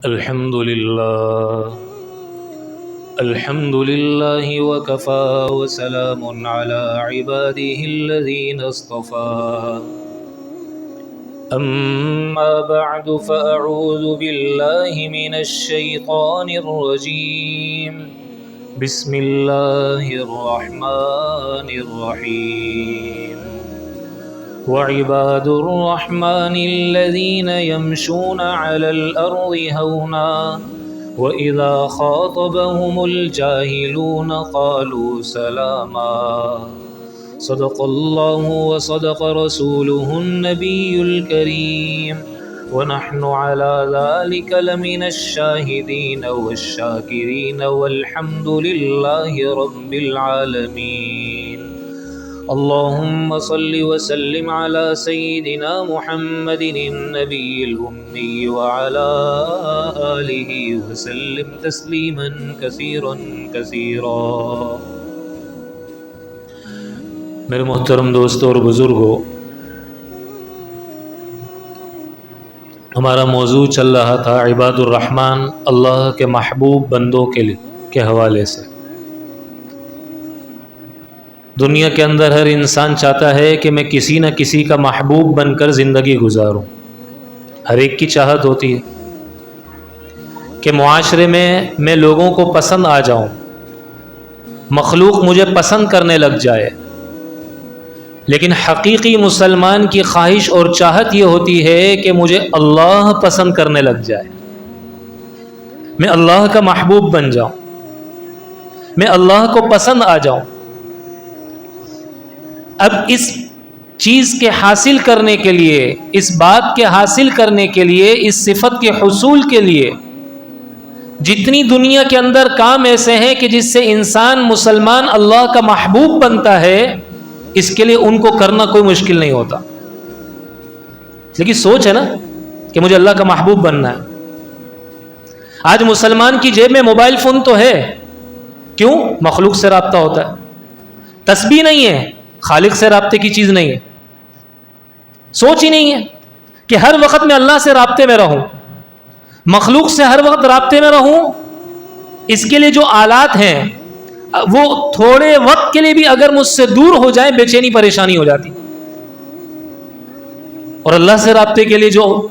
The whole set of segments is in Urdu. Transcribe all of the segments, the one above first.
الحمد لله وكفى وسلام على عباده الذين اصطفى أما بعد فأعوذ بالله من الشيطان الرجيم بسم الله الرحمن الرحيم وعباد الرحمن الذين يمشون على الأرض هونا وإذا خاطبهم الجاهلون قالوا سلاما صدق الله وصدق رسوله النبي الكريم ونحن على ذلك لمن الشاهدين والشاكرين والحمد لله رب العالمين اللهم صل وسلم على سيدنا محمد النبي الأمي وعلى آله وسلم تسليما كثيرا كثيرا۔ میرے محترم دوستوں اور بزرگوں، ہمارا موضوع چل رہا تھا عباد الرحمن، اللہ کے محبوب بندوں کے حوالے سے۔ دنیا کے اندر ہر انسان چاہتا ہے کہ میں کسی نہ کسی کا محبوب بن کر زندگی گزاروں۔ ہر ایک کی چاہت ہوتی ہے کہ معاشرے میں لوگوں کو پسند آ جاؤں، مخلوق مجھے پسند کرنے لگ جائے۔ لیکن حقیقی مسلمان کی خواہش اور چاہت یہ ہوتی ہے کہ مجھے اللہ پسند کرنے لگ جائے، میں اللہ کا محبوب بن جاؤں، میں اللہ کو پسند آ جاؤں۔ اب اس چیز کے حاصل کرنے کے لیے، اس بات کے حاصل کرنے کے لیے، اس صفت کے حصول کے لیے جتنی دنیا کے اندر کام ایسے ہیں کہ جس سے انسان مسلمان اللہ کا محبوب بنتا ہے، اس کے لیے ان کو کرنا کوئی مشکل نہیں ہوتا۔ لیکن سوچ ہے نا کہ مجھے اللہ کا محبوب بننا ہے۔ آج مسلمان کی جیب میں موبائل فون تو ہے، کیوں؟ مخلوق سے رابطہ ہوتا ہے۔ تسبیح نہیں ہے، خالق سے رابطے کی چیز نہیں ہے۔ سوچ ہی نہیں ہے کہ ہر وقت میں اللہ سے رابطے میں رہوں، مخلوق سے ہر وقت رابطے میں رہوں۔ اس کے لیے جو آلات ہیں وہ تھوڑے وقت کے لیے بھی اگر مجھ سے دور ہو جائے بے چینی پریشانی ہو جاتی۔ اور اللہ سے رابطے کے لیے جو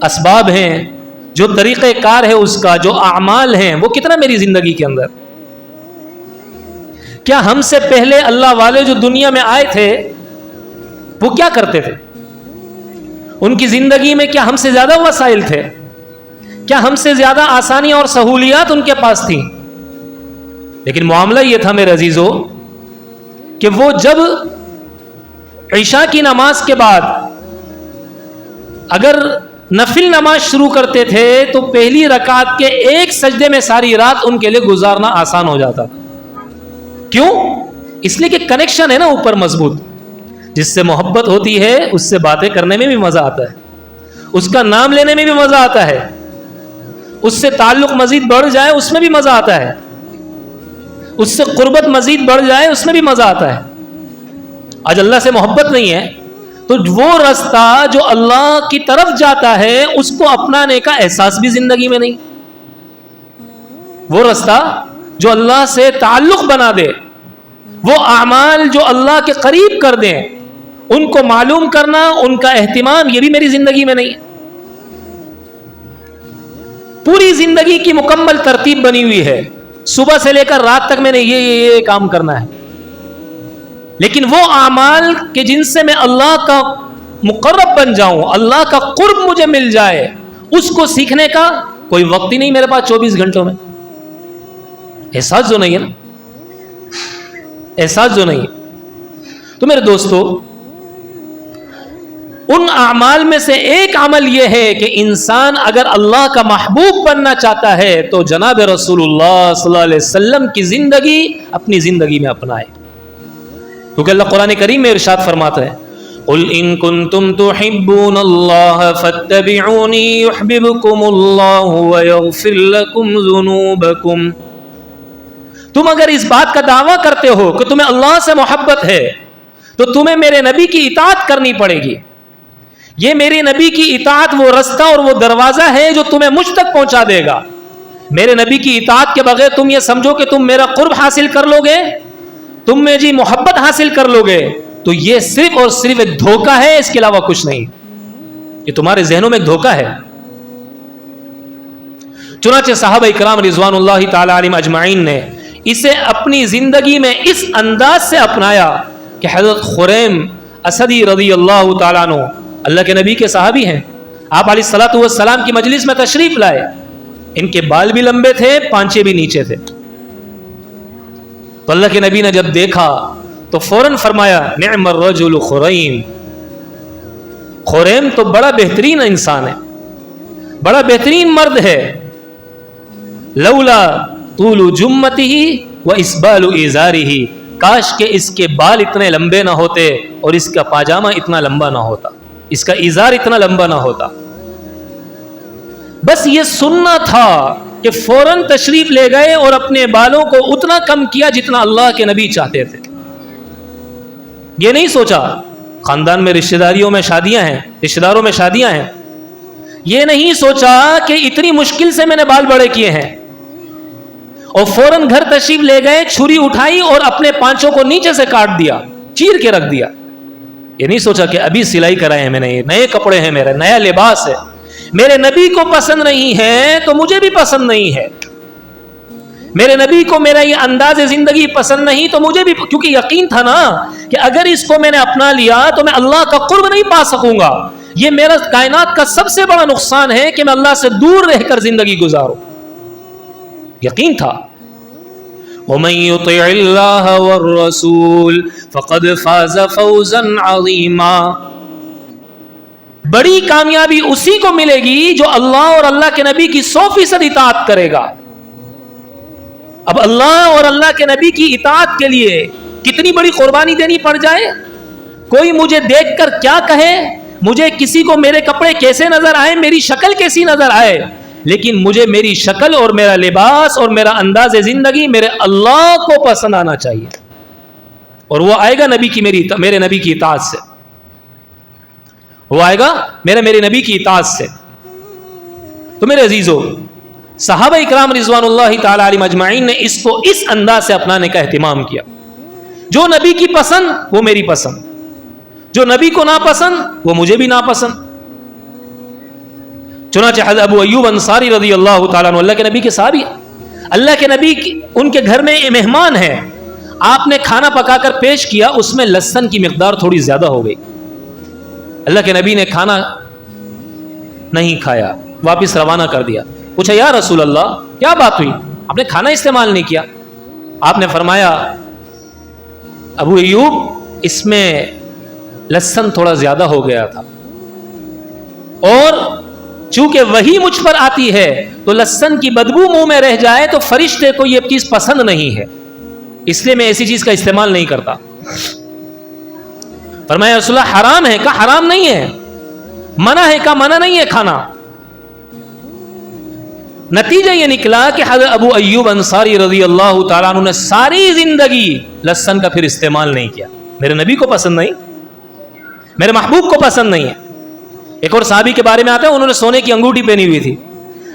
اسباب ہیں، جو طریقہ کار ہے اس کا، جو اعمال ہیں، وہ کتنا میری زندگی کے اندر۔ کیا ہم سے پہلے اللہ والے جو دنیا میں آئے تھے وہ کیا کرتے تھے؟ ان کی زندگی میں کیا ہم سے زیادہ وسائل تھے؟ کیا ہم سے زیادہ آسانیاں اور سہولیات ان کے پاس تھیں؟ لیکن معاملہ یہ تھا میرے عزیزو کہ وہ جب عشاء کی نماز کے بعد اگر نفل نماز شروع کرتے تھے تو پہلی رکعت کے ایک سجدے میں ساری رات ان کے لیے گزارنا آسان ہو جاتا تھا۔ کیوں؟ اس لیے کہ کنیکشن ہے نا اوپر مضبوط، جس سے محبت ہوتی ہے اس سے باتیں کرنے میں بھی مزہ آتا ہے، اس کا نام لینے میں بھی مزہ آتا ہے، اس سے تعلق مزید بڑھ جائے اس میں بھی مزہ آتا ہے، اس سے قربت مزید بڑھ جائے اس میں بھی مزہ آتا ہے۔ آج اللہ سے محبت نہیں ہے تو وہ رستہ جو اللہ کی طرف جاتا ہے اس کو اپنانے کا احساس بھی زندگی میں نہیں۔ وہ رستہ جو اللہ سے تعلق بنا دے، وہ اعمال جو اللہ کے قریب کر دیں، ان کو معلوم کرنا، ان کا اہتمام، یہ بھی میری زندگی میں نہیں۔ پوری زندگی کی مکمل ترتیب بنی ہوئی ہے، صبح سے لے کر رات تک میں نے یہ کام کرنا ہے، لیکن وہ اعمال کہ جن سے میں اللہ کا مقرب بن جاؤں، اللہ کا قرب مجھے مل جائے، اس کو سیکھنے کا کوئی وقت ہی نہیں میرے پاس 24 گھنٹوں میں۔ احساس جو نہیں ہے نا، احساس جو نہیں ہے۔ تو میرے دوستو، ان اعمال میں سے ایک عمل یہ ہے کہ انسان اگر اللہ کا محبوب بننا چاہتا ہے تو جناب رسول اللہ صلی اللہ علیہ وسلم کی زندگی اپنی زندگی میں اپنائے، کیونکہ اللہ قرآن کریم میں ارشاد فرماتا ہے قُلْ إِن كُنتُمْ تُحِبُّونَ اللَّهَ فَاتَّبِعُونِي يُحْبِبْكُمُ اللَّهُ وَيَغْفِرْ لَكُمْ ذُنُوبَكُمْ۔ تم اگر اس بات کا دعویٰ کرتے ہو کہ تمہیں اللہ سے محبت ہے تو تمہیں میرے نبی کی اطاعت کرنی پڑے گی، یہ میرے نبی کی اطاعت وہ رستہ اور وہ دروازہ ہے جو تمہیں مجھ تک پہنچا دے گا. میرے نبی کی اطاعت کے بغیر تم یہ سمجھو کہ تم میرا قرب حاصل کر لو گے, تم میں جی محبت حاصل کر لو گے, تو یہ صرف اور صرف ایک دھوکہ ہے, اس کے علاوہ کچھ نہیں. یہ تمہارے ذہنوں میں ایک دھوکہ ہے. چنانچہ صحابہ اکرام رضوان اللہ تعالی علیہم اجمعین نے اسے اپنی زندگی میں اس انداز سے اپنایا کہ حضرت خریم اسدی رضی اللہ تعالیٰ عنہ اللہ کے نبی کے صحابی ہیں, آپ علیہ الصلوۃ والسلام کی مجلس میں تشریف لائے. ان کے بال بھی لمبے تھے, پانچے بھی نیچے تھے. تو اللہ کے نبی نے جب دیکھا تو فوراً فرمایا نعم الرجل خریم, خریم تو بڑا بہترین انسان ہے, بڑا بہترین مرد ہے. لولا طول جمته واسبال ازاره, کاش کہ اس کے بال اتنے لمبے نہ ہوتے اور اس کا پاجامہ اتنا لمبا نہ ہوتا, اس کا ازار اتنا لمبا نہ ہوتا. بس یہ سننا تھا کہ فوراً تشریف لے گئے اور اپنے بالوں کو اتنا کم کیا جتنا اللہ کے نبی چاہتے تھے. یہ نہیں سوچا خاندان میں رشتہ داریوں میں شادیاں ہیں, رشتہ داروں میں شادیاں ہیں, یہ نہیں سوچا کہ اتنی مشکل سے میں نے بال بڑے کیے ہیں, اور فوراً گھر تشریف لے گئے, چھری اٹھائی اور اپنے پانچوں کو نیچے سے کاٹ دیا, چیر کے رکھ دیا. یہ نہیں سوچا کہ ابھی سلائی کرائے ہیں میں نے, نئے کپڑے ہیں, میرا نیا لباس ہے, میرے نبی کو پسند نہیں ہے تو مجھے بھی پسند نہیں ہے, میرے نبی کو میرا یہ انداز زندگی پسند نہیں تو مجھے بھی, کیونکہ یقین تھا نا کہ اگر اس کو میں نے اپنا لیا تو میں اللہ کا قرب نہیں پا سکوں گا. یہ میرا کائنات کا سب سے بڑا نقصان ہے کہ میں اللہ سے دور رہ کر زندگی گزاروں. یقین تھا. وَمَن يُطِعِ اللَّهَ وَالرَّسُولَ فَقَدْ فَازَ فَوْزًا عَظِيمًا, بڑی کامیابی اسی کو ملے گی جو اللہ اور اللہ کے نبی کی 100% اطاعت کرے گا. اب اللہ اور اللہ کے نبی کی اطاعت کے لیے کتنی بڑی قربانی دینی پڑ جائے. کوئی مجھے دیکھ کر کیا کہے, مجھے کسی کو میرے کپڑے کیسے نظر آئے, میری شکل کیسی نظر آئے, لیکن مجھے میری شکل اور میرا لباس اور میرا انداز زندگی میرے اللہ کو پسند آنا چاہیے, اور وہ آئے گا نبی کی میرے نبی کی اطاعت سے, وہ آئے گا میرے نبی کی اطاعت سے. تو میرے عزیزو, صحابہ اکرام رضوان اللہ تعالی علیہم اجمعین نے اس کو اس انداز سے اپنانے کا اہتمام کیا. جو نبی کی پسند وہ میری پسند, جو نبی کو ناپسند وہ مجھے بھی ناپسند. چنانچہ حضرت ابو ایوب انصاری رضی اللہ تعالیٰ عنہ اللہ کے نبی کے صحابی, اللہ کے نبی ان کے گھر میں مہمان ہے, آپ نے کھانا پکا کر پیش کیا, اس میں لہسن کی مقدار تھوڑی زیادہ ہو گئی. اللہ کے نبی نے کھانا نہیں کھایا, واپس روانہ کر دیا. پوچھا یا رسول اللہ کیا بات ہوئی, آپ نے کھانا استعمال نہیں کیا؟ آپ نے فرمایا ابو ایوب اس میں لہسن تھوڑا زیادہ ہو گیا تھا, اور چونکہ وہی مجھ پر آتی ہے تو لہسن کی بدبو منہ میں رہ جائے تو فرشتے کو یہ چیز پسند نہیں ہے, اس لیے میں ایسی چیز کا استعمال نہیں کرتا. فرمایا رسول اللہ حرام ہے؟ کہا حرام نہیں ہے. منع ہے؟ کہا منع نہیں ہے کھانا. نتیجہ یہ نکلا کہ حضرت ابو ایوب انصاری رضی اللہ تعالیٰ عنہ نے ساری زندگی لہسن کا پھر استعمال نہیں کیا. میرے نبی کو پسند نہیں, میرے محبوب کو پسند نہیں ہے. ایک اور صحابی کے بارے میں آتا ہے, انہوں نے سونے کی انگوٹھی پہنی ہوئی تھی,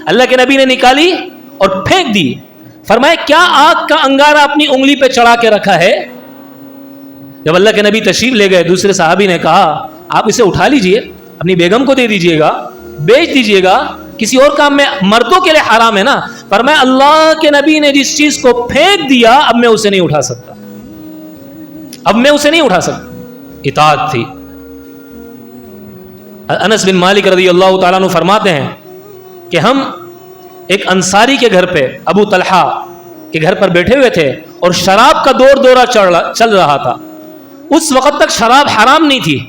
اللہ کے نبی نے نکالی اور پھینک دی. فرمایا کیا آگ کا انگارہ اپنی انگلی پہ چڑھا کے رکھا ہے؟ جب اللہ کے نبی تشریف لے گئے, دوسرے صحابی نے کہا آپ اسے اٹھا لیجئے, اپنی بیگم کو دے دیجئے گا, بیچ دیجئے گا, کسی اور کام میں, مردوں کے لیے حرام ہے نا. فرمایا اللہ کے نبی نے جس چیز کو پھینک دیا اب میں اسے نہیں اٹھا سکتا, اب میں اسے نہیں اٹھا سکتا. اطاعت تھی. انس بن مالک رضی اللہ تعالیٰ عنہ فرماتے ہیں کہ ہم ایک انصاری کے گھر پہ, ابو طلحہ کے گھر پر بیٹھے ہوئے تھے, اور شراب کا دورہ چل رہا تھا. اس وقت تک شراب حرام نہیں تھی.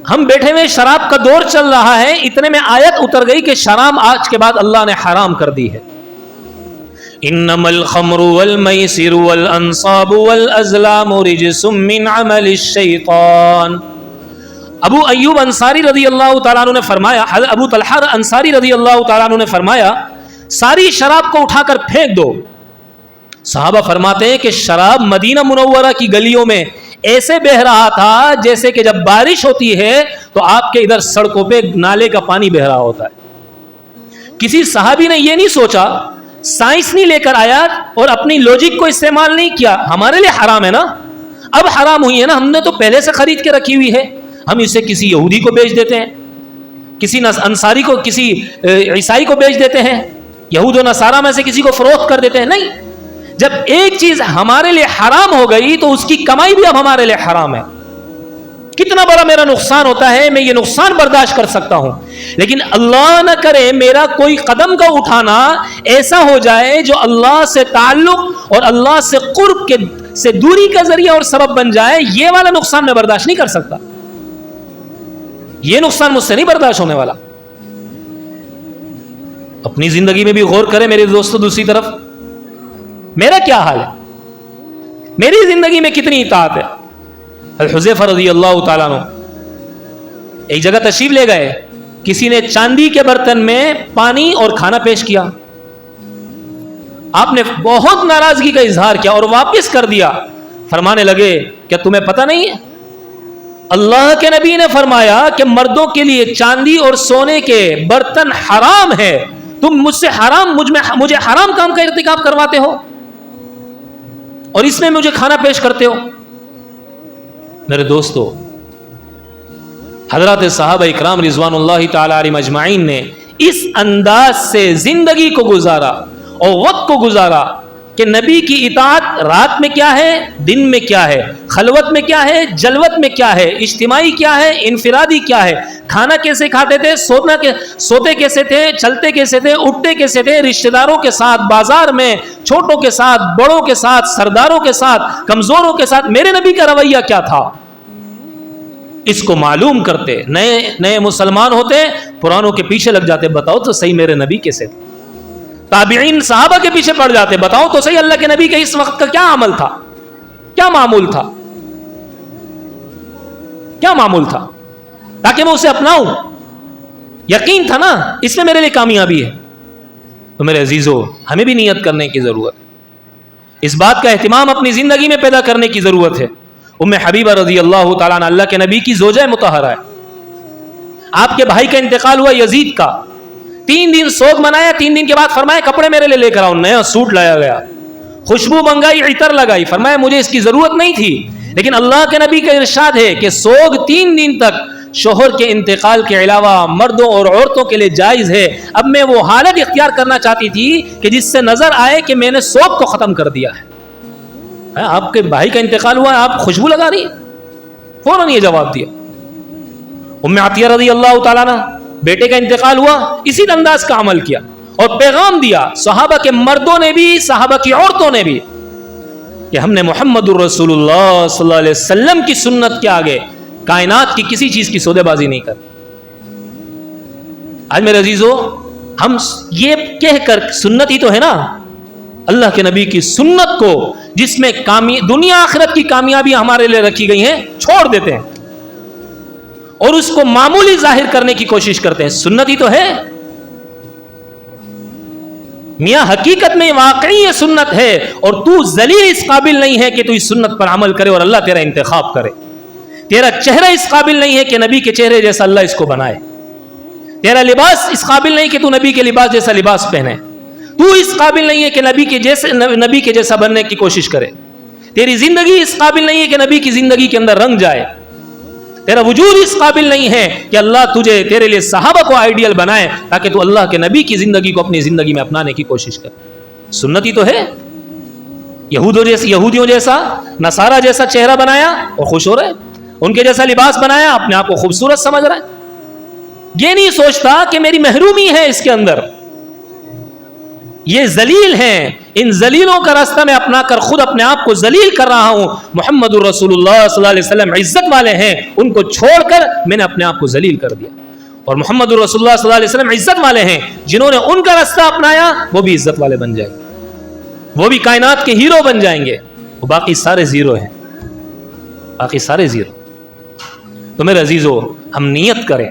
ہم بیٹھے ہوئے, شراب کا دور چل رہا ہے, اتنے میں آیت اتر گئی کہ شراب آج کے بعد اللہ نے حرام کر دی ہے. انما الخمر والمیسر والانصاب والازلام رجس من عمل الشیطان. ابو ایوب انصاری رضی اللہ تعالیٰ عنہ نے فرمایا, حضرت ابو طلحہ انصاری رضی اللہ تعالیٰ عنہ نے فرمایا ساری شراب کو اٹھا کر پھینک دو. صحابہ فرماتے ہیں کہ شراب مدینہ منورہ کی گلیوں میں ایسے بہ رہا تھا جیسے کہ جب بارش ہوتی ہے تو آپ کے ادھر سڑکوں پہ نالے کا پانی بہ رہا ہوتا ہے. کسی صحابی نے یہ نہیں سوچا, سائنس نہیں لے کر آیا اور اپنی لوجک کو استعمال نہیں کیا. ہمارے لیے حرام ہے نا, اب حرام ہوئی ہے نا, ہم نے تو پہلے سے خرید کے رکھی ہوئی ہے, ہم اسے کسی یہودی کو بیچ دیتے ہیں, کسی انصاری کو, کسی عیسائی کو بیچ دیتے ہیں, یہود و نصارہ میں سے کسی کو فروخت کر دیتے ہیں. نہیں, جب ایک چیز ہمارے لیے حرام ہو گئی تو اس کی کمائی بھی اب ہمارے لیے حرام ہے. کتنا بڑا میرا نقصان ہوتا ہے, میں یہ نقصان برداشت کر سکتا ہوں, لیکن اللہ نہ کرے میرا کوئی قدم کا اٹھانا ایسا ہو جائے جو اللہ سے تعلق اور اللہ سے قرب کے سے دوری کا ذریعہ اور سبب بن جائے, یہ والا نقصان میں برداشت نہیں کر سکتا. یہ نقصان مجھ سے نہیں برداشت ہونے والا. اپنی زندگی میں بھی غور کریں میرے دوستو. دوسری طرف میرا کیا حال ہے, میری زندگی میں کتنی اطاعت ہے. حذیفہ رضی اللہ تعالیٰ عنہ ایک جگہ تشریف لے گئے, کسی نے چاندی کے برتن میں پانی اور کھانا پیش کیا, آپ نے بہت ناراضگی کا اظہار کیا اور واپس کر دیا. فرمانے لگے کیا تمہیں پتہ نہیں ہے, اللہ کے نبی نے فرمایا کہ مردوں کے لیے چاندی اور سونے کے برتن حرام ہے, تم مجھ سے حرام مجھے حرام کام کا ارتکاب کرواتے ہو اور اس میں مجھے کھانا پیش کرتے ہو. میرے دوستو, حضرات صحابہ اکرام رضوان اللہ تعالی علیہم اجمعین نے اس انداز سے زندگی کو گزارا اور وقت کو گزارا کہ نبی کی اطاعت رات میں کیا ہے, دن میں کیا ہے, خلوت میں کیا ہے, جلوت میں کیا ہے, اجتماعی کیا ہے, انفرادی کیا ہے, کھانا کیسے کھاتے تھے, سوتے کیسے تھے, چلتے کیسے تھے, اٹھتے کیسے تھے, رشتہ داروں کے ساتھ, بازار میں, چھوٹوں کے ساتھ, بڑوں کے ساتھ, سرداروں کے ساتھ, کمزوروں کے ساتھ میرے نبی کا رویہ کیا تھا. اس کو معلوم کرتے نئے مسلمان ہوتے, پرانوں کے پیچھے لگ جاتے, بتاؤ تو صحیح میرے نبی کیسے تھے. تابعین صحابہ کے پیچھے پڑ جاتے, بتاؤ تو صحیح اللہ کے نبی کے اس وقت کا کیا عمل تھا, کیا معمول تھا, کیا معمول تھا, تاکہ میں اسے اپناؤں. یقین تھا نا اس میں میرے لیے کامیابی ہے. تو میرے عزیزو, ہمیں بھی نیت کرنے کی ضرورت, اس بات کا اہتمام اپنی زندگی میں پیدا کرنے کی ضرورت ہے. ام حبیبہ رضی اللہ تعالیٰ عنہ اللہ کے نبی کی زوجہ مطہرہ ہے. آپ کے بھائی کا انتقال ہوا یزید کا, 3 دن سوگ منایا, 3 دن کے بعد فرمایا کپڑے میرے لیے لے کر آؤ. نیا سوٹ لایا گیا, خوشبو منگائی, عطر لگائی, فرمایا مجھے اس کی ضرورت نہیں تھی, لیکن اللہ کے نبی کا ارشاد ہے کہ سوگ 3 دن تک شوہر کے انتقال کے علاوہ مردوں اور عورتوں کے لیے جائز ہے. اب میں وہ حالت اختیار کرنا چاہتی تھی کہ جس سے نظر آئے کہ میں نے سوگ کو ختم کر دیا ہے. آپ کے بھائی کا انتقال ہوا, آپ خوشبو لگا رہی, فوراً یہ جواب دیا. ام عطیہ رضی اللہ تعالیٰ عنہ بیٹے کا انتقال ہوا, اسی انداز کا عمل کیا اور پیغام دیا صحابہ کے مردوں نے بھی, صحابہ کی عورتوں نے بھی, کہ ہم نے محمد الرسول اللہ صلی اللہ علیہ وسلم کی سنت کے آگے کائنات کی کسی چیز کی سودے بازی نہیں کر. آج میرے عزیزو, ہم یہ کہہ کر, سنت ہی تو ہے نا اللہ کے نبی کی سنت کو, جس میں دنیا آخرت کی کامیابی ہمارے لیے رکھی گئی ہیں, چھوڑ دیتے ہیں اور اس کو معمولی ظاہر کرنے کی کوشش کرتے ہیں. سنت ہی تو ہے میاں, حقیقت میں واقعی یہ سنت ہے اور تو ذلیل اس قابل نہیں ہے کہ تو اس سنت پر عمل کرے اور اللہ تیرا انتخاب کرے. تیرا چہرہ اس قابل نہیں ہے کہ نبی کے چہرے جیسا اللہ اس کو بنائے. تیرا لباس اس قابل نہیں کہ تو نبی کے لباس جیسا لباس پہنے. تو اس قابل نہیں ہے کہ نبی کے جیسا بننے کی کوشش کرے. تیری زندگی اس قابل نہیں ہے کہ نبی کی زندگی کے اندر رنگ جائے. تیرا وجود اس قابل نہیں ہے کہ اللہ تجھے, تیرے لیے صحابہ کو آئیڈیل بنائے تاکہ تو اللہ کے نبی کی زندگی کو اپنی زندگی میں اپنانے کی کوشش کر. سنت ہی تو ہے. یہودیوں جیسا, نصارہ جیسا چہرہ بنایا اور خوش ہو رہے, ان کے جیسا لباس بنایا, اپنے آپ کو خوبصورت سمجھ رہا ہے. یہ نہیں سوچتا کہ میری محرومی ہے اس کے اندر, یہ ذلیل ہیں, ان ذلیلوں کا راستہ میں اپنا کر خود اپنے آپ کو ذلیل کر رہا ہوں. محمد الرسول اللہ صلی اللہ علیہ وسلم عزت والے ہیں, ان کو چھوڑ کر میں نے اپنے آپ کو ذلیل کر دیا. اور محمد الرسول اللہ صلی اللہ علیہ وسلم عزت والے ہیں, جنہوں نے ان کا راستہ اپنایا وہ بھی عزت والے بن جائیں گے, وہ بھی کائنات کے ہیرو بن جائیں گے. وہ باقی سارے زیرو ہیں, باقی سارے زیرو. تو میرے عزیزو, ہم نیت کریں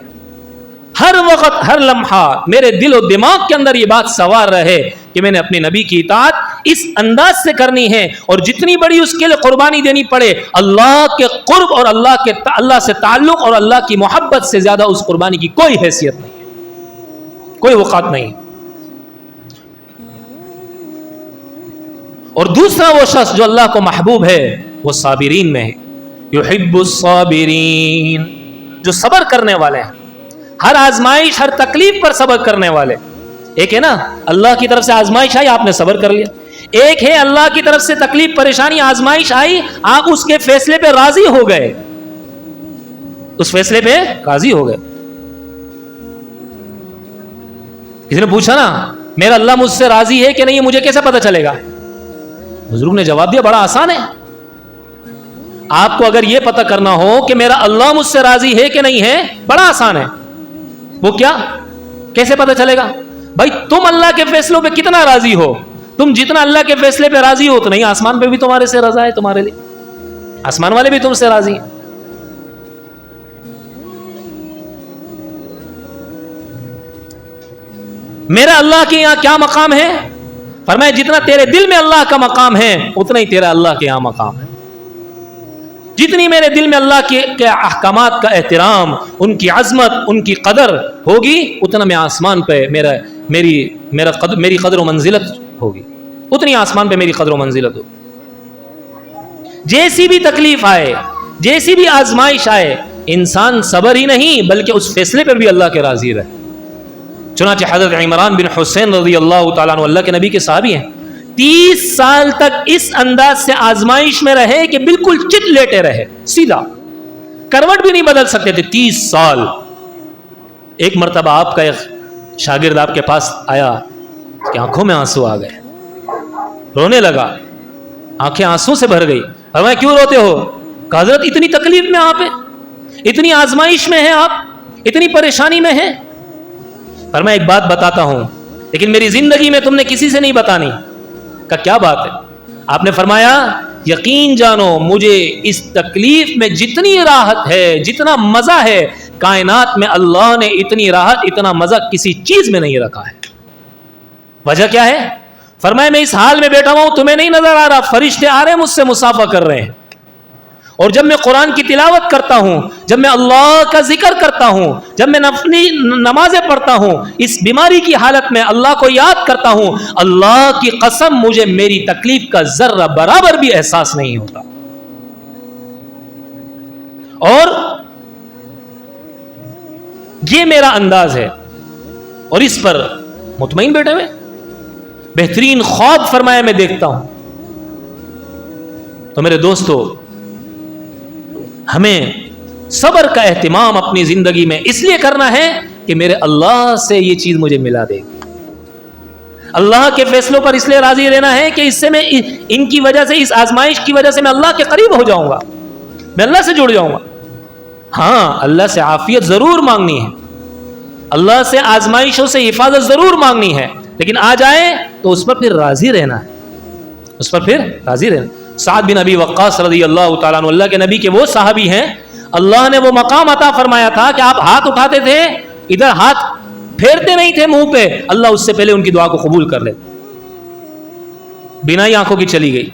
ہر وقت, ہر لمحہ میرے دل و دماغ کے اندر یہ بات سوار رہے کہ میں نے اپنے نبی کی اطاعت اس انداز سے کرنی ہے، اور جتنی بڑی اس کے لیے قربانی دینی پڑے، اللہ کے قرب اور اللہ سے تعلق اور اللہ کی محبت سے زیادہ اس قربانی کی کوئی حیثیت نہیں ہے، کوئی وقات نہیں۔ اور دوسرا وہ شخص جو اللہ کو محبوب ہے وہ صابرین میں ہے، یحب الصابرین، جو صبر کرنے والے ہیں، ہر آزمائش ہر تکلیف پر صبر کرنے والے۔ ایک ہے نا اللہ کی طرف سے آزمائش آئی آپ نے صبر کر لیا، ایک ہے اللہ کی طرف سے تکلیف پریشانی آزمائش آئی آپ اس کے فیصلے پہ راضی ہو گئے، اس فیصلے پہ راضی ہو گئے۔ کسی نے پوچھا نا میرا اللہ مجھ سے راضی ہے کہ نہیں، مجھے کیسے پتہ چلے گا؟ بزرگ نے جواب دیا بڑا آسان ہے، آپ کو اگر یہ پتہ کرنا ہو کہ میرا اللہ مجھ سے راضی ہے کہ نہیں ہے، بڑا آسان ہے۔ وہ کیا، کیسے پتہ چلے گا؟ بھائی تم اللہ کے فیصلوں پہ کتنا راضی ہو، تم جتنا اللہ کے فیصلے پہ راضی ہو تو نہیں آسمان پہ بھی تمہارے سے رضا ہے، تمہارے لیے آسمان والے بھی تم سے راضی ہیں۔ میرا اللہ کے یہاں کیا مقام ہے؟ فرمایا جتنا تیرے دل میں اللہ کا مقام ہے اتنا ہی تیرا اللہ کے یہاں مقام ہے۔ جتنی میرے دل میں اللہ کے احکامات کا احترام، ان کی عظمت، ان کی قدر ہوگی، اتنا میں آسمان پہ میری قدر و منزلت ہوگی، اتنی آسمان پہ میری قدر و منزلت ہوگی۔ جیسی بھی تکلیف آئے، جیسی بھی آزمائش آئے، انسان صبر ہی نہیں بلکہ اس فیصلے پر بھی اللہ کے راضی رہے۔ چنانچہ حضرت عمران بن حسین رضی اللہ تعالیٰ عنہ اللہ کے نبی کے صحابی ہیں، 30 سال تک اس انداز سے آزمائش میں رہے کہ بالکل چت لیٹے رہے، سیدھا کروٹ بھی نہیں بدل سکتے تھے 30 سال۔ ایک مرتبہ آپ کا ایک شاگرد آپ کے پاس آیا کہ آنکھوں میں آنسو آ گئے، رونے لگا، آنکھیں آنسو سے بھر گئی۔ فرمایا کیوں روتے ہو؟ کہ حضرت اتنی تکلیف میں آپ ہیں، اتنی آزمائش میں ہیں آپ، اتنی پریشانی میں ہیں۔ فرمایا ایک بات بتاتا ہوں لیکن میری زندگی میں تم نے کسی سے نہیں بتانی۔ کہ کیا بات ہے؟ آپ نے فرمایا یقین جانو مجھے اس تکلیف میں جتنی راحت ہے، جتنا مزہ ہے، کائنات میں اللہ نے اتنی راحت، اتنا مزہ کسی چیز میں نہیں رکھا ہے۔ وجہ کیا ہے؟ فرمایا میں اس حال میں بیٹھا ہوں، تمہیں نہیں نظر آ رہا، فرشتے آ رہے ہیں مجھ سے مصافحہ کر رہے ہیں، اور جب میں قرآن کی تلاوت کرتا ہوں، جب میں اللہ کا ذکر کرتا ہوں، جب میں نفلی نمازیں پڑھتا ہوں، اس بیماری کی حالت میں اللہ کو یاد کرتا ہوں، اللہ کی قسم مجھے میری تکلیف کا ذرہ برابر بھی احساس نہیں ہوتا۔ اور یہ میرا انداز ہے اور اس پر مطمئن بیٹھے ہوئے بہترین خواب فرمایا میں دیکھتا ہوں۔ تو میرے دوستو ہمیں صبر کا اہتمام اپنی زندگی میں اس لیے کرنا ہے کہ میرے اللہ سے یہ چیز مجھے ملا دے گی۔ اللہ کے فیصلوں پر اس لیے راضی رہنا ہے کہ اس سے میں ان کی وجہ سے، اس آزمائش کی وجہ سے میں اللہ کے قریب ہو جاؤں گا، میں اللہ سے جڑ جاؤں گا۔ ہاں اللہ سے عافیت ضرور مانگنی ہے، اللہ سے آزمائشوں سے حفاظت ضرور مانگنی ہے، لیکن آ جائے تو اس پر پھر راضی رہنا ہے، اس پر پھر راضی رہنا۔ سعد بن ابی وقاص رضی اللہ تعالیٰ عنہ اللہ کے نبی کے وہ صحابی ہیں، اللہ نے وہ مقام عطا فرمایا تھا کہ آپ ہاتھ اٹھاتے تھے، ادھر ہاتھ پھیرتے نہیں تھے منہ پہ، اللہ اس سے پہلے ان کی دعا کو قبول کر لیتے۔ بینائی آنکھوں کی چلی گئی،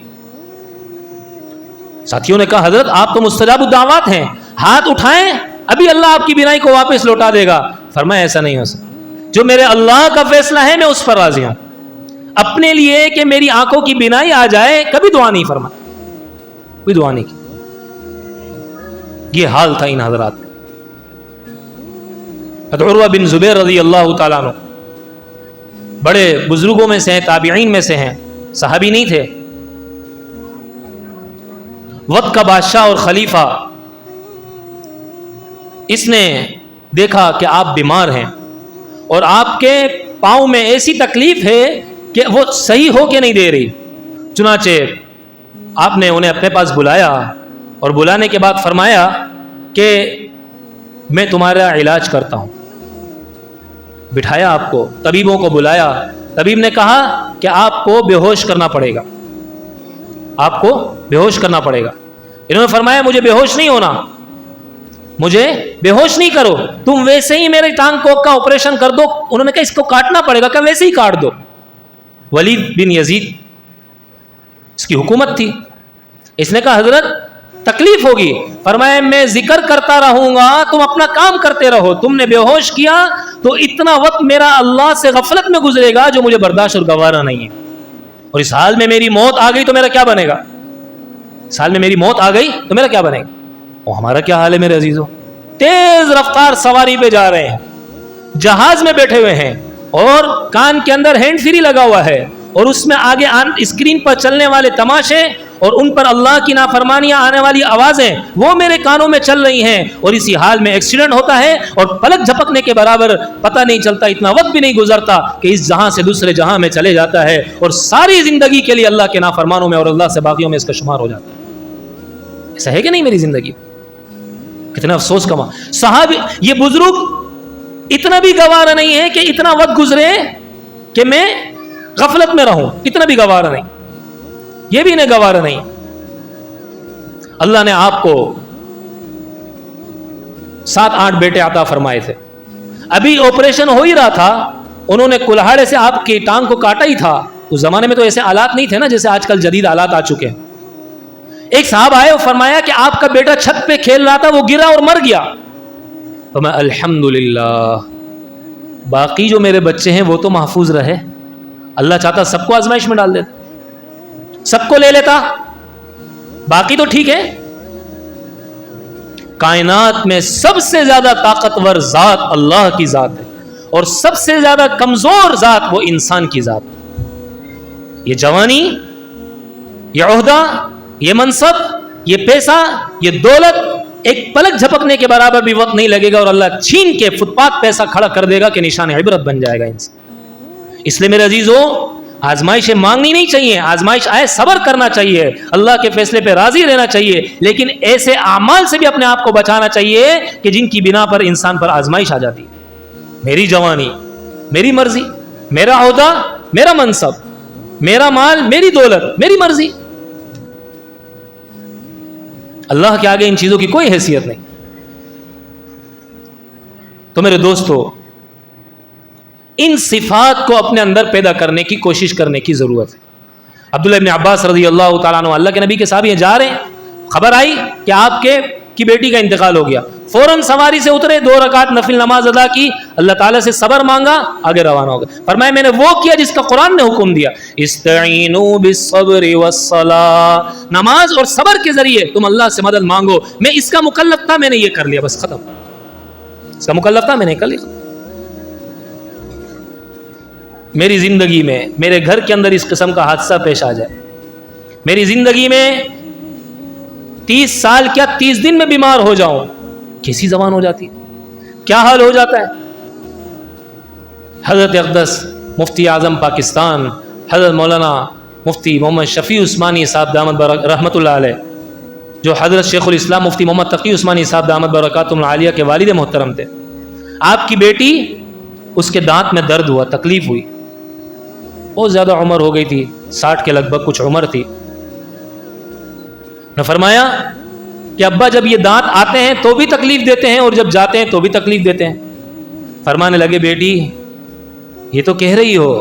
ساتھیوں نے کہا حضرت آپ تو مستجاب الدعوات ہیں، ہاتھ اٹھائیں ابھی اللہ آپ کی بینائی کو واپس لوٹا دے گا۔ فرمایا ایسا نہیں ہو سکتا، جو میرے اللہ کا فیصلہ ہے میں اس پر راضی ہوں۔ اپنے لیے کہ میری آنکھوں کی بینائی آ جائے کبھی دعا نہیں فرمائی، کوئی دعا نہیں کی۔ یہ حال تھا ان حضرات کا۔ عروہ بن زبیر رضی اللہ تعالیٰ عنہ بڑے بزرگوں میں سے ہیں، تابعین میں سے ہیں، صحابی نہیں تھے۔ وقت کا بادشاہ اور خلیفہ، اس نے دیکھا کہ آپ بیمار ہیں اور آپ کے پاؤں میں ایسی تکلیف ہے کہ وہ صحیح ہو کے نہیں دے رہی۔ چنانچہ آپ نے انہیں اپنے پاس بلایا اور بلانے کے بعد فرمایا کہ میں تمہارا علاج کرتا ہوں۔ بٹھایا آپ کو، طبیبوں کو بلایا، طبیب نے کہا کہ آپ کو بے ہوش کرنا پڑے گا، آپ کو بے ہوش کرنا پڑے گا۔ انہوں نے فرمایا مجھے بے ہوش نہیں ہونا، مجھے بے ہوش نہیں کرو، تم ویسے ہی میری ٹانگ کوک کا آپریشن کر دو۔ انہوں نے کہا اس کو کاٹنا پڑے گا، کہ ویسے ہی کاٹ دو۔ ولید بن یزید اس کی حکومت تھی. اس نے کہا حضرت تکلیف ہوگی. فرمایا میں ذکر کرتا رہوں گا, تم اپنا کام کرتے رہو. تم نے بے ہوش کیا تو اتنا وقت میرا اللہ سے غفلت میں گزرے گا جو مجھے برداشت اور گوارا نہیں ہے. اور اس حال میں میری موت آ گئی تو میرا کیا بنے گا؟ اس حال میں میری موت آ گئی تو میرا کیا بنے گا؟ اور ہمارا کیا حال ہے میرے عزیزوں؟ تیز رفتار سواری پہ جا رہے ہیں, جہاز میں بیٹھے ہوئے ہیں, اور کان کے اندر ہینڈ فری لگا ہوا ہے, اور اس میں آگے اسکرین پر چلنے والے تماشے اور ان پر اللہ کی نافرمانیاں آنے والی آوازیں وہ میرے کانوں میں چل رہی ہیں. اور اسی حال میں ایکسیڈنٹ ہوتا ہے اور پلک جھپکنے کے برابر پتہ نہیں چلتا, اتنا وقت بھی نہیں گزرتا کہ اس جہاں سے دوسرے جہاں میں چلے جاتا ہے, اور ساری زندگی کے لیے اللہ کے نافرمانوں میں اور اللہ سے باغیوں میں اس کا شمار ہو جاتا ہے. ایسا ہے کہ نہیں میری زندگی؟ کتنا افسوس کا صحابی, یہ بزرگ اتنا بھی گوارا نہیں ہے کہ اتنا وقت گزرے کہ میں غفلت میں رہوں, اتنا بھی گوارا نہیں, یہ بھی نہیں گوارا نہیں. اللہ نے آپ کو 7-8 بیٹے عطا فرمائے تھے. ابھی آپریشن ہو ہی رہا تھا, انہوں نے کلہاڑے سے آپ کی ٹانگ کو کاٹا ہی تھا. اس زمانے میں تو ایسے آلات نہیں تھے نا جیسے آج کل جدید آلات آ چکے ہیں. ایک صاحب آئے اور فرمایا کہ آپ کا بیٹا چھت پہ کھیل رہا تھا, وہ گرا اور مر گیا. تو میں الحمدللہ, باقی جو میرے بچے ہیں وہ تو محفوظ رہے. اللہ چاہتا سب کو آزمائش میں ڈال دیتا, سب کو لے لیتا, باقی تو ٹھیک ہے. کائنات میں سب سے زیادہ طاقتور ذات اللہ کی ذات ہے, اور سب سے زیادہ کمزور ذات وہ انسان کی ذات ہے. یہ جوانی, یہ عہدہ, یہ منصب, یہ پیسہ, یہ دولت ایک پلک جھپکنے کے برابر بھی وقت نہیں لگے گا, اور اللہ چھین کے فٹ پاتھ پیسہ کھڑا کر دے گا کہ نشان عبرت بن جائے گا انسان. اس لیے میرے عزیزوں, آزمائشیں مانگنی نہیں چاہیے, آزمائش آئے صبر کرنا چاہیے, اللہ کے فیصلے پہ راضی رہنا چاہیے, لیکن ایسے اعمال سے بھی اپنے آپ کو بچانا چاہیے کہ جن کی بنا پر انسان پر آزمائش آ جاتی ہے. میری جوانی, میری مرضی, میرا عہدہ, میرا منصب, میرا مال, میری دولت, میری مرضی. اللہ کے آگے ان چیزوں کی کوئی حیثیت نہیں. تو میرے دوستو, ان صفات کو اپنے اندر پیدا کرنے کی کوشش کرنے کی ضرورت ہے. عبداللہ ابن عباس رضی اللہ تعالیٰ عنہ, اللہ کے نبی کے صحابی ہیں, جا رہے ہیں, خبر آئی کہ آپ کی بیٹی کا انتقال ہو گیا. فوراً سواری سے اترے, 2 رکعت نفل نماز ادا کی, اللہ تعالیٰ سے صبر مانگا, آگے روانہ ہو گئے. فرمایا میں نے وہ کیا جس کا قرآن نے حکم دیا, استعینوا بالصبر والصلاۃ, نماز اور صبر کے ذریعے تم اللہ سے مدد مانگو. میں اس کا مکلف تھا, میں نے یہ کر لیا, بس ختم. اس کا مکلف تھا, میں نے کر لیا. میری زندگی میں, میرے گھر کے اندر اس قسم کا حادثہ پیش آ جائے, میری زندگی میں 30 سال کیا 30 دن میں بیمار ہو جاؤں, کیسی زبان ہو جاتی ہے, کیا حال ہو جاتا ہے. حضرت اقدس مفتی اعظم پاکستان حضرت مولانا مفتی محمد شفیع عثمانی صاحب دامت رحمۃ اللہ علیہ, جو حضرت شیخ الاسلام مفتی محمد تقی عثمانی صاحب دامت برکاتہم العالیہ کے والد محترم تھے. آپ کی بیٹی, اس کے دانت میں درد ہوا, تکلیف ہوئی, بہت زیادہ عمر ہو گئی تھی, 60 کے لگ بھگ کچھ عمر تھی. نے فرمایا کہ ابا جب یہ دانت آتے ہیں تو بھی تکلیف دیتے ہیں اور جب جاتے ہیں تو بھی تکلیف دیتے ہیں. فرمانے لگے بیٹی یہ تو کہہ رہی ہو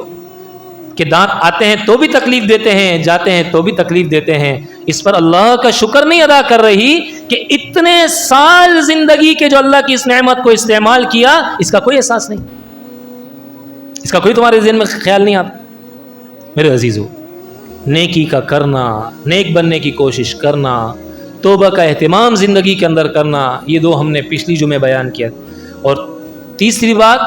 کہ دانت آتے ہیں تو بھی تکلیف دیتے ہیں, جاتے ہیں تو بھی تکلیف دیتے ہیں, اس پر اللہ کا شکر نہیں ادا کر رہی کہ اتنے سال زندگی کے جو اللہ کی اس نعمت کو استعمال کیا, اس کا کوئی احساس نہیں, اس کا کوئی تمہارے ذہن میں خیال نہیں آتا. میرے عزیزو, نیکی کا کرنا, نیک بننے کی کوشش کرنا, توبہ کا اہتمام زندگی کے اندر کرنا, یہ 2 ہم نے پچھلی جمعے بیان کیا. اور تیسری بات,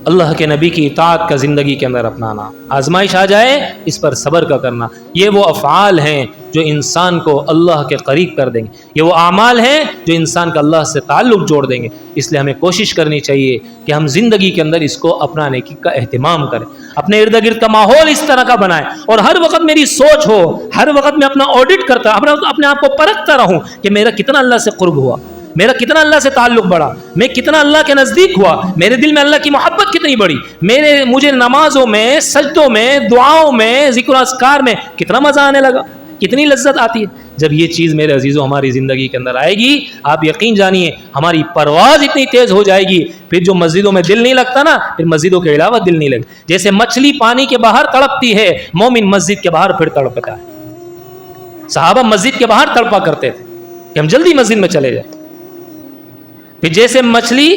اللہ کے نبی کی اطاعت کا زندگی کے اندر اپنانا. آزمائش آ جائے اس پر صبر کا کرنا. یہ وہ افعال ہیں جو انسان کو اللہ کے قریب کر دیں گے, یہ وہ اعمال ہیں جو انسان کا اللہ سے تعلق جوڑ دیں گے. اس لیے ہمیں کوشش کرنی چاہیے کہ ہم زندگی کے اندر اس کو اپنانے کا اہتمام کریں, اپنے ارد گرد کا ماحول اس طرح کا بنائیں, اور ہر وقت میری سوچ ہو, ہر وقت میں اپنا آڈٹ کرتا, اپنے آپ کو پرکھتا رہوں کہ میرا کتنا اللہ سے قرب ہوا, میرا کتنا اللہ سے تعلق بڑھا, میں کتنا اللہ کے نزدیک ہوا, میرے دل میں اللہ کی محبت کتنی بڑی, مجھے نمازوں میں, سجدوں میں, دعاؤں میں, ذکر و اذکار میں کتنا مزہ آنے لگا. کتنی لذت آتی ہے جب یہ چیز میرے عزیزوں ہماری زندگی کے اندر آئے گی. آپ یقین جانیے ہماری پرواز اتنی تیز ہو جائے گی, پھر جو مسجدوں میں دل نہیں لگتا نا, پھر مسجدوں کے علاوہ دل نہیں لگتا. جیسے مچھلی پانی کے باہر تڑپتی ہے, مومن مسجد کے باہر پھر تڑپتا ہے. صحابہ مسجد کے باہر تڑپا کرتے تھے کہ ہم جلدی مسجد میں چلے جائیں. پھر جیسے مچھلی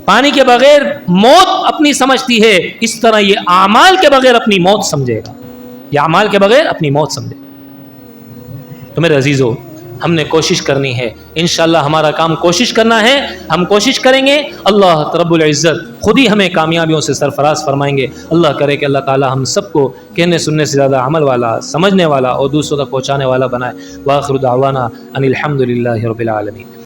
پانی کے بغیر موت اپنی سمجھتی ہے, اس طرح یہ اعمال کے بغیر اپنی موت سمجھے گا, یہ اعمال کے بغیر اپنی موت سمجھے. تو میرے عزیزو, ہم نے کوشش کرنی ہے, انشاءاللہ ہمارا کام کوشش کرنا ہے. ہم کوشش کریں گے, اللہ رب العزت خود ہی ہمیں کامیابیوں سے سرفراز فرمائیں گے. اللہ کرے کہ اللہ تعالی ہم سب کو کہنے سننے سے زیادہ عمل والا, سمجھنے والا اور دوسروں تک پہنچانے والا بنائے. وآخر دعوانا ان الحمد للہ رب العالمین.